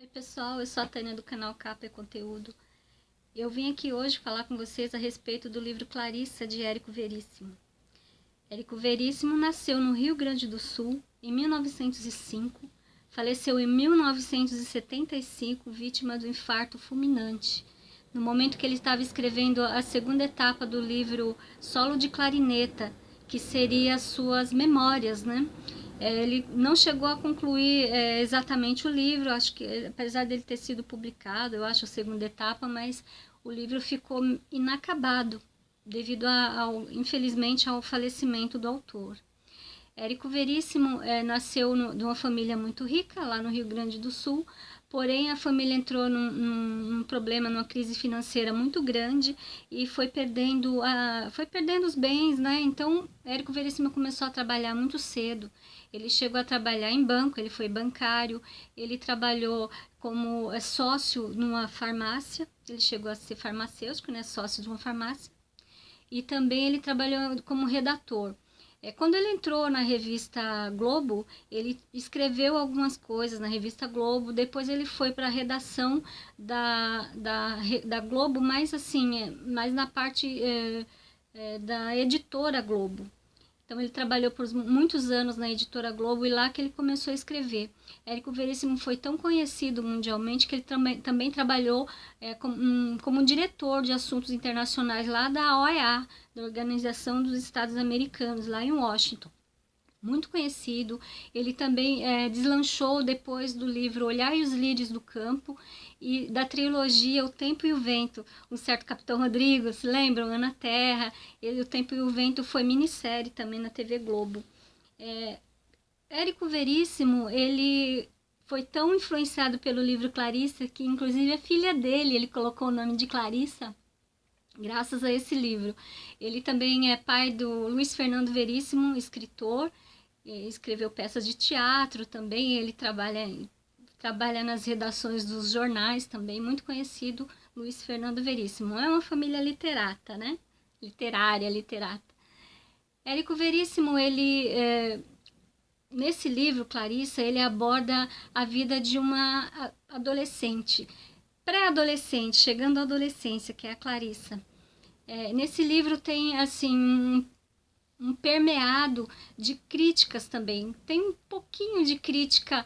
Oi pessoal, eu sou a Tânia do canal Capa e Conteúdo. Eu vim aqui hoje falar com vocês a respeito do livro Clarissa, de Érico Veríssimo. Érico Veríssimo nasceu no Rio Grande do Sul em 1905, faleceu em 1975, vítima do infarto fulminante, no momento que ele estava escrevendo a segunda etapa do livro Solo de Clarineta, que seria as suas memórias, né? Ele não chegou a concluir exatamente o livro, acho que apesar dele ter sido publicado, eu acho a segunda etapa, mas o livro ficou inacabado devido infelizmente ao falecimento do autor. Érico Veríssimo nasceu de uma família muito rica, lá no Rio Grande do Sul, porém a família entrou num problema, numa crise financeira muito grande e foi perdendo os bens, né? Então, Érico Veríssimo começou a trabalhar muito cedo. Ele chegou a trabalhar em banco, ele foi bancário, ele trabalhou como sócio numa farmácia, ele chegou a ser farmacêutico, né? Sócio de uma farmácia, e também ele trabalhou como redator. Quando ele entrou na revista Globo, ele escreveu algumas coisas na revista Globo, depois ele foi para a redação da Globo, mais assim, mais na parte da editora Globo. Então ele trabalhou por muitos anos na editora Globo e lá que ele começou a escrever. Érico Veríssimo foi tão conhecido mundialmente que ele também trabalhou como diretor de assuntos internacionais lá da OEA, da Organização dos Estados Americanos, lá em Washington. Muito conhecido. Ele também deslanchou depois do livro Olhar e os Lírios do Campo e da trilogia O Tempo e o Vento. Um certo Capitão Rodrigo, se lembram? Ana Terra. O Tempo e o Vento foi minissérie também na TV Globo. Érico Veríssimo, ele foi tão influenciado pelo livro Clarissa que inclusive a filha dele, ele colocou o nome de Clarissa graças a esse livro. Ele também é pai do Luiz Fernando Veríssimo, escritor, escreveu peças de teatro também, ele trabalha nas redações dos jornais também, muito conhecido, Luiz Fernando Veríssimo. É uma família literata, né? Literata. Érico Veríssimo, nesse livro, Clarissa, ele aborda a vida de uma adolescente, pré-adolescente, chegando à adolescência, que é a Clarissa. Nesse livro tem, assim, um permeado de críticas também. Tem um pouquinho de crítica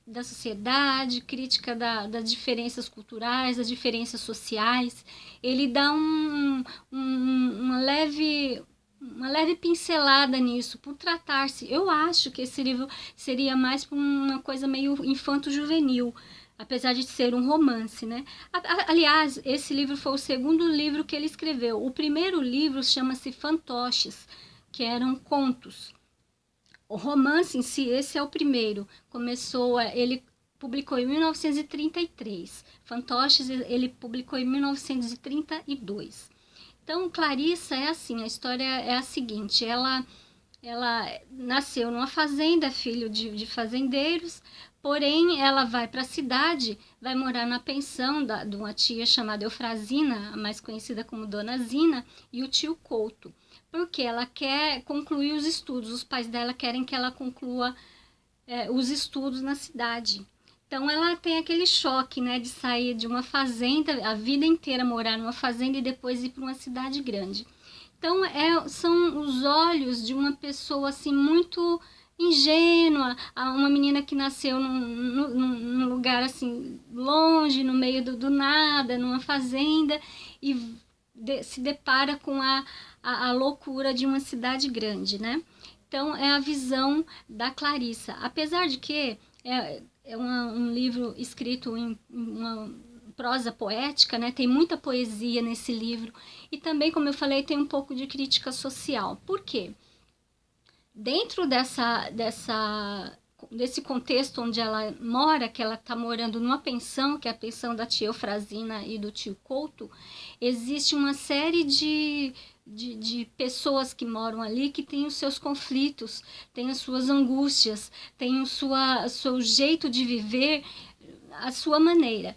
da sociedade, crítica das diferenças culturais, das diferenças sociais. Ele dá uma leve pincelada nisso, por tratar-se. Eu acho que esse livro seria mais para uma coisa meio infanto-juvenil, apesar de ser um romance, né? Aliás, esse livro foi o segundo livro que ele escreveu. O primeiro livro chama-se Fantoches, que eram contos. O romance em si, esse é o primeiro. Ele publicou em 1933. Fantoches ele publicou em 1932. Então, Clarissa é assim, a história é a seguinte, ela nasceu numa fazenda, filho de fazendeiros, porém ela vai para a cidade, vai morar na pensão de uma tia chamada Eufrazina, mais conhecida como Dona Zina, e o tio Couto, porque ela quer concluir os estudos, os pais dela querem que ela conclua os estudos na cidade. Então ela tem aquele choque, né, de sair de uma fazenda, a vida inteira morar numa fazenda e depois ir para uma cidade grande. Então são os olhos de uma pessoa assim muito ingênua, uma menina que nasceu num lugar assim longe, no meio do nada, numa fazenda, e se depara com a loucura de uma cidade grande, né? Então é a visão da Clarissa, apesar de que um livro escrito em uma prosa poética, né? Tem muita poesia nesse livro e também, como eu falei, tem um pouco de crítica social. Por quê? Dentro desse contexto onde ela mora, que ela está morando numa pensão, que é a pensão da tia Eufrazina e do tio Couto, existe uma série de pessoas que moram ali que têm os seus conflitos, têm as suas angústias, têm o seu jeito de viver, a sua maneira.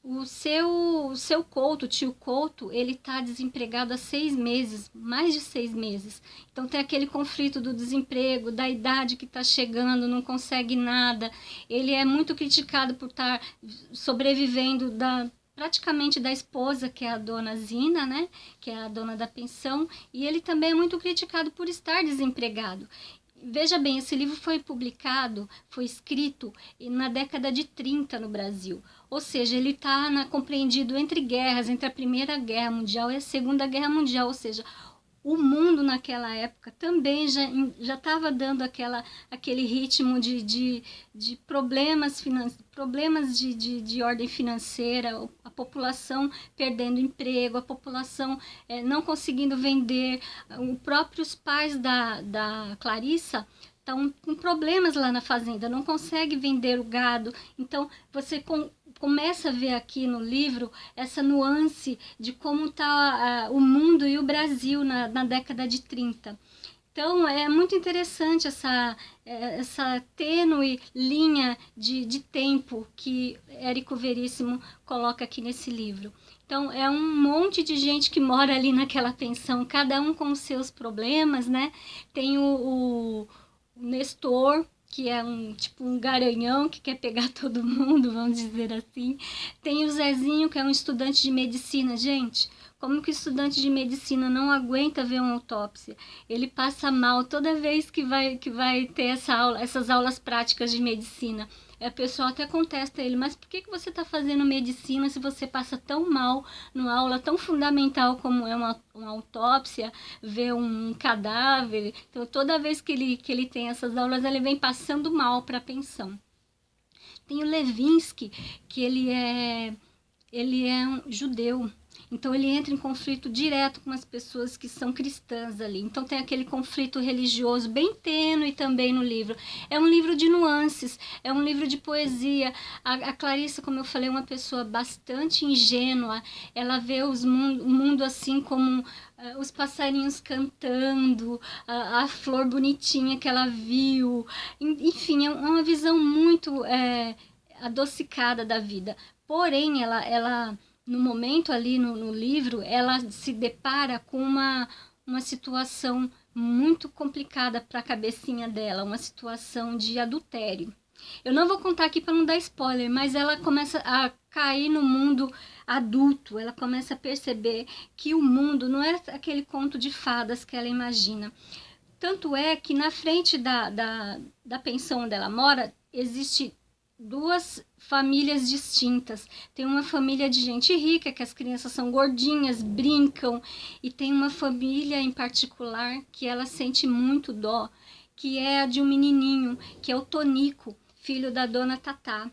o seu Couto, o tio Couto, ele tá desempregado há 6 meses, mais de 6 meses. Então tem aquele conflito do desemprego, da idade que está chegando, não consegue nada. Ele é muito criticado por estar sobrevivendo praticamente da esposa, que é a dona Zina, né? Que é a dona da pensão. E ele também é muito criticado por estar desempregado. Veja bem, esse livro foi publicado, foi escrito na década de 30 no Brasil. Ou seja, ele está compreendido entre guerras, entre a Primeira Guerra Mundial e a Segunda Guerra Mundial. Ou seja, o mundo naquela época também já estava dando aquele ritmo de problemas, problemas de ordem financeira, a população perdendo emprego, a população não conseguindo vender. Os próprios pais da Clarissa estão com problemas lá na fazenda, não conseguem vender o gado. Então, você começa a ver aqui no livro essa nuance de como está o mundo e o Brasil na década de 30. Então, é muito interessante essa tênue linha de tempo que Érico Veríssimo coloca aqui nesse livro. Então, é um monte de gente que mora ali naquela pensão, cada um com os seus problemas, né? Tem o Nestor, que é um garanhão que quer pegar todo mundo, vamos dizer assim. Tem o Zezinho, que é um estudante de medicina. Gente, como que o estudante de medicina não aguenta ver uma autópsia? Ele passa mal toda vez que vai ter essas aulas práticas de medicina. A pessoa até contesta ele, mas por que você está fazendo medicina se você passa tão mal numa aula tão fundamental como é uma autópsia, ver um cadáver? Então, toda vez que ele tem essas aulas, ele vem passando mal para a pensão. Tem o Levinsky, que ele é um judeu. Então ele entra em conflito direto com as pessoas que são cristãs ali. Então tem aquele conflito religioso bem tênue também no livro. É um livro de nuances, é um livro de poesia. A Clarissa, como eu falei, é uma pessoa bastante ingênua. Ela vê o mundo assim como os passarinhos cantando, a flor bonitinha que ela viu. Enfim, é uma visão muito adocicada da vida. Porém, ela no momento ali no livro, ela se depara com uma situação muito complicada para a cabecinha dela, uma situação de adultério. Eu não vou contar aqui para não dar spoiler, mas ela começa a cair no mundo adulto, ela começa a perceber que o mundo não é aquele conto de fadas que ela imagina. Tanto é que na frente da pensão onde ela mora, existe duas famílias distintas. Tem uma família de gente rica, que as crianças são gordinhas, brincam, e tem uma família em particular que ela sente muito dó, que é a de um menininho, que é o Tonico, filho da dona Tatá.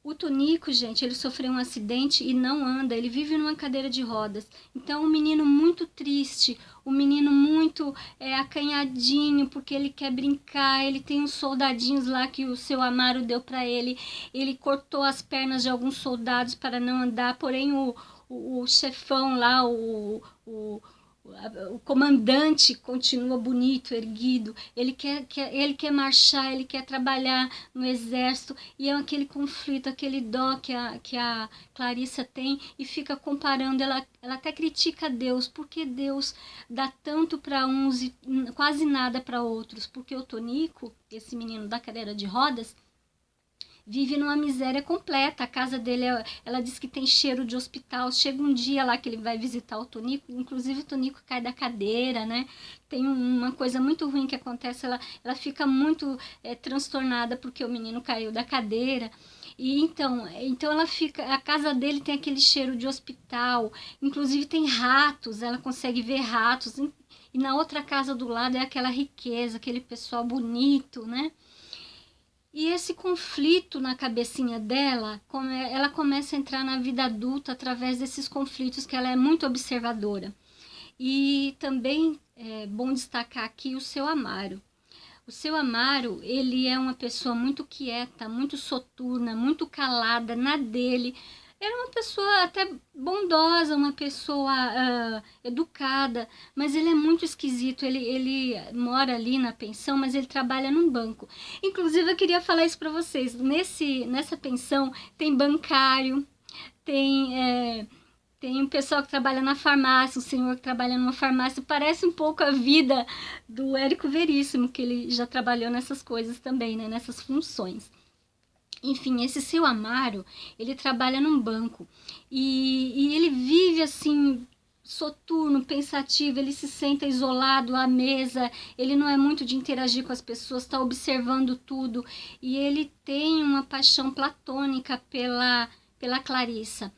O Tonico, gente, ele sofreu um acidente e não anda, ele vive numa cadeira de rodas. Então, um menino muito triste, um menino muito acanhadinho, porque ele quer brincar, ele tem uns soldadinhos lá que o seu Amaro deu para ele. Ele cortou as pernas de alguns soldados para não andar, porém o chefão lá, o comandante continua bonito, erguido, ele quer marchar, ele quer trabalhar no exército, e é aquele conflito, aquele dó que a Clarissa tem, e fica comparando, ela até critica Deus, porque Deus dá tanto para uns e quase nada para outros, porque o Tonico, esse menino da cadeira de rodas, vive numa miséria completa. A casa dele, ela diz que tem cheiro de hospital. Chega um dia lá que ele vai visitar o Tonico, inclusive o Tonico cai da cadeira, né? Tem uma coisa muito ruim que acontece, ela fica muito transtornada porque o menino caiu da cadeira. E então ela fica, a casa dele tem aquele cheiro de hospital, inclusive tem ratos, ela consegue ver ratos. E na outra casa do lado é aquela riqueza, aquele pessoal bonito, né? E esse conflito na cabecinha dela, ela começa a entrar na vida adulta através desses conflitos, que ela é muito observadora. E também é bom destacar aqui o seu Amaro. O seu Amaro, ele é uma pessoa muito quieta, muito soturna, muito calada, na dele. Era uma pessoa até bondosa, uma pessoa educada, mas ele é muito esquisito. Ele mora ali na pensão, mas ele trabalha num banco. Inclusive, eu queria falar isso para vocês. Nessa pensão tem bancário, Tem um pessoal que trabalha na farmácia, um senhor que trabalha numa farmácia. Parece um pouco a vida do Érico Veríssimo, que ele já trabalhou nessas coisas também, né? Nessas funções. Enfim, esse seu Amaro, ele trabalha num banco e ele vive assim, soturno, pensativo, ele se senta isolado à mesa, ele não é muito de interagir com as pessoas, está observando tudo e ele tem uma paixão platônica pela Clarissa.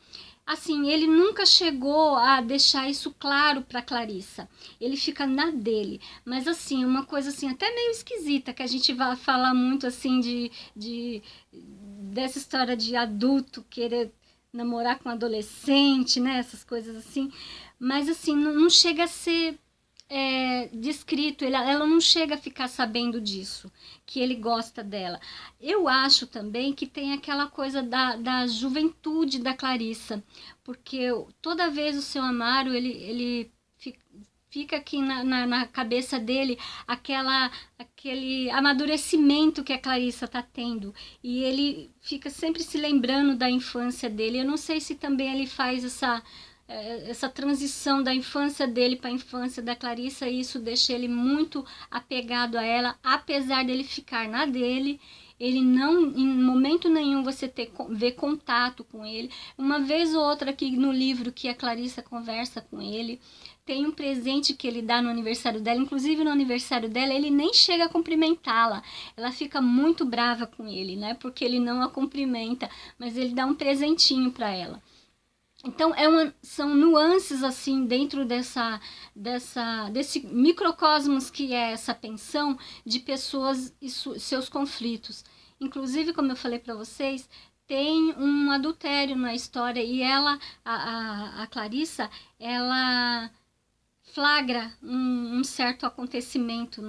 Assim, ele nunca chegou a deixar isso claro para Clarissa. Ele fica na dele. Mas assim, uma coisa assim até meio esquisita, que a gente vai falar muito assim dessa história de adulto querer namorar com adolescente, né? Essas coisas assim. Mas assim, não chega a ser descrito, ela não chega a ficar sabendo disso, que ele gosta dela. Eu acho também que tem aquela coisa da juventude da Clarissa, porque toda vez o seu Amaro, ele fica aqui na cabeça dele aquele amadurecimento que a Clarissa está tendo, e ele fica sempre se lembrando da infância dele. Eu não sei se também ele faz essa transição da infância dele para a infância da Clarissa, e isso deixa ele muito apegado a ela, apesar dele ficar na dele. Ele não, em momento nenhum você ver contato com ele. Uma vez ou outra aqui no livro que a Clarissa conversa com ele, tem um presente que ele dá no aniversário dela, inclusive no aniversário dela ele nem chega a cumprimentá-la. Ela fica muito brava com ele, né? Porque ele não a cumprimenta, mas ele dá um presentinho para ela. Então, são nuances assim dentro desse microcosmos que é essa pensão de pessoas e seus conflitos. Inclusive, como eu falei para vocês, tem um adultério na história e a Clarissa, ela flagra um certo acontecimento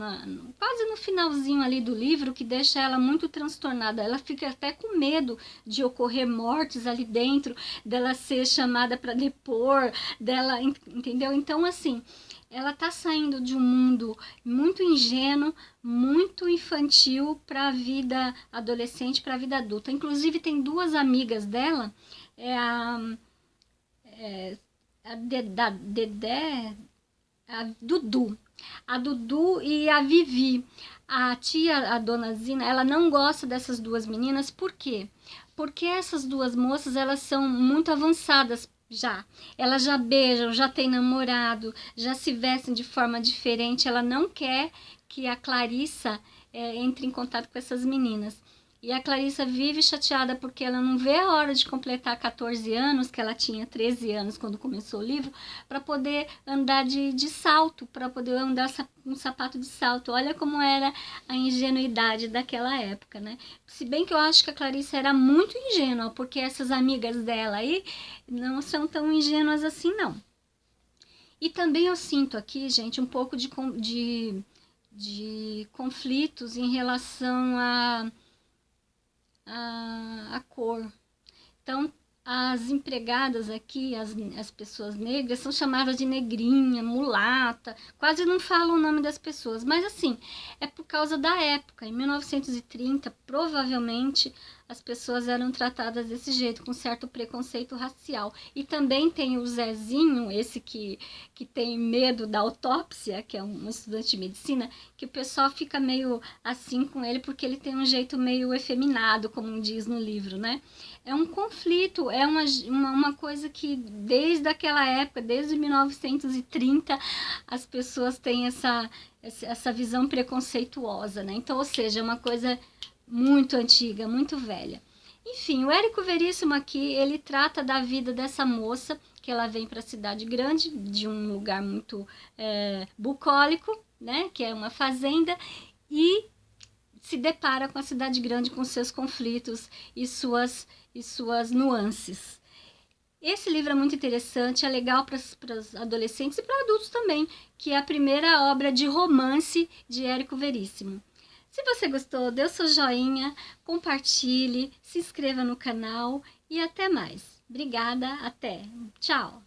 quase no finalzinho ali do livro, que deixa ela muito transtornada. Ela fica até com medo de ocorrer mortes ali dentro, dela ser chamada para depor, dela, entendeu? Então, assim, ela tá saindo de um mundo muito ingênuo, muito infantil para a vida adolescente, para a vida adulta. Inclusive, tem duas amigas dela, a Dedé, a Dudu e a Vivi. A tia, a dona Zina, ela não gosta dessas duas meninas. Por quê? Porque essas duas moças, elas são muito avançadas já. Elas já beijam, já têm namorado, já se vestem de forma diferente. Ela não quer que a Clarissa entre em contato com essas meninas. E a Clarissa vive chateada porque ela não vê a hora de completar 14 anos, que ela tinha 13 anos quando começou o livro, para poder andar de salto, para poder andar um sapato de salto. Olha como era a ingenuidade daquela época, né? Se bem que eu acho que a Clarissa era muito ingênua, porque essas amigas dela aí não são tão ingênuas assim, não. E também eu sinto aqui, gente, um pouco de conflitos em relação a cor. Então, as empregadas aqui, as pessoas negras, são chamadas de negrinha, mulata, quase não falam o nome das pessoas, mas assim, é por causa da época. Em 1930, provavelmente, as pessoas eram tratadas desse jeito, com certo preconceito racial. E também tem o Zezinho, esse que tem medo da autópsia, que é um estudante de medicina, que o pessoal fica meio assim com ele, porque ele tem um jeito meio efeminado, como diz no livro, né? É um conflito, é uma coisa que desde aquela época, desde 1930, as pessoas têm essa visão preconceituosa, né? Então, ou seja, é uma coisa muito antiga, muito velha. Enfim, o Érico Veríssimo aqui, ele trata da vida dessa moça, que ela vem para a cidade grande, de um lugar muito bucólico, né? Que é uma fazenda, e se depara com a cidade grande, com seus conflitos e suas nuances. Esse livro é muito interessante, é legal para os adolescentes e para adultos também, que é a primeira obra de romance de Érico Veríssimo. Se você gostou, dê o seu joinha, compartilhe, se inscreva no canal e até mais. Obrigada, até. Tchau!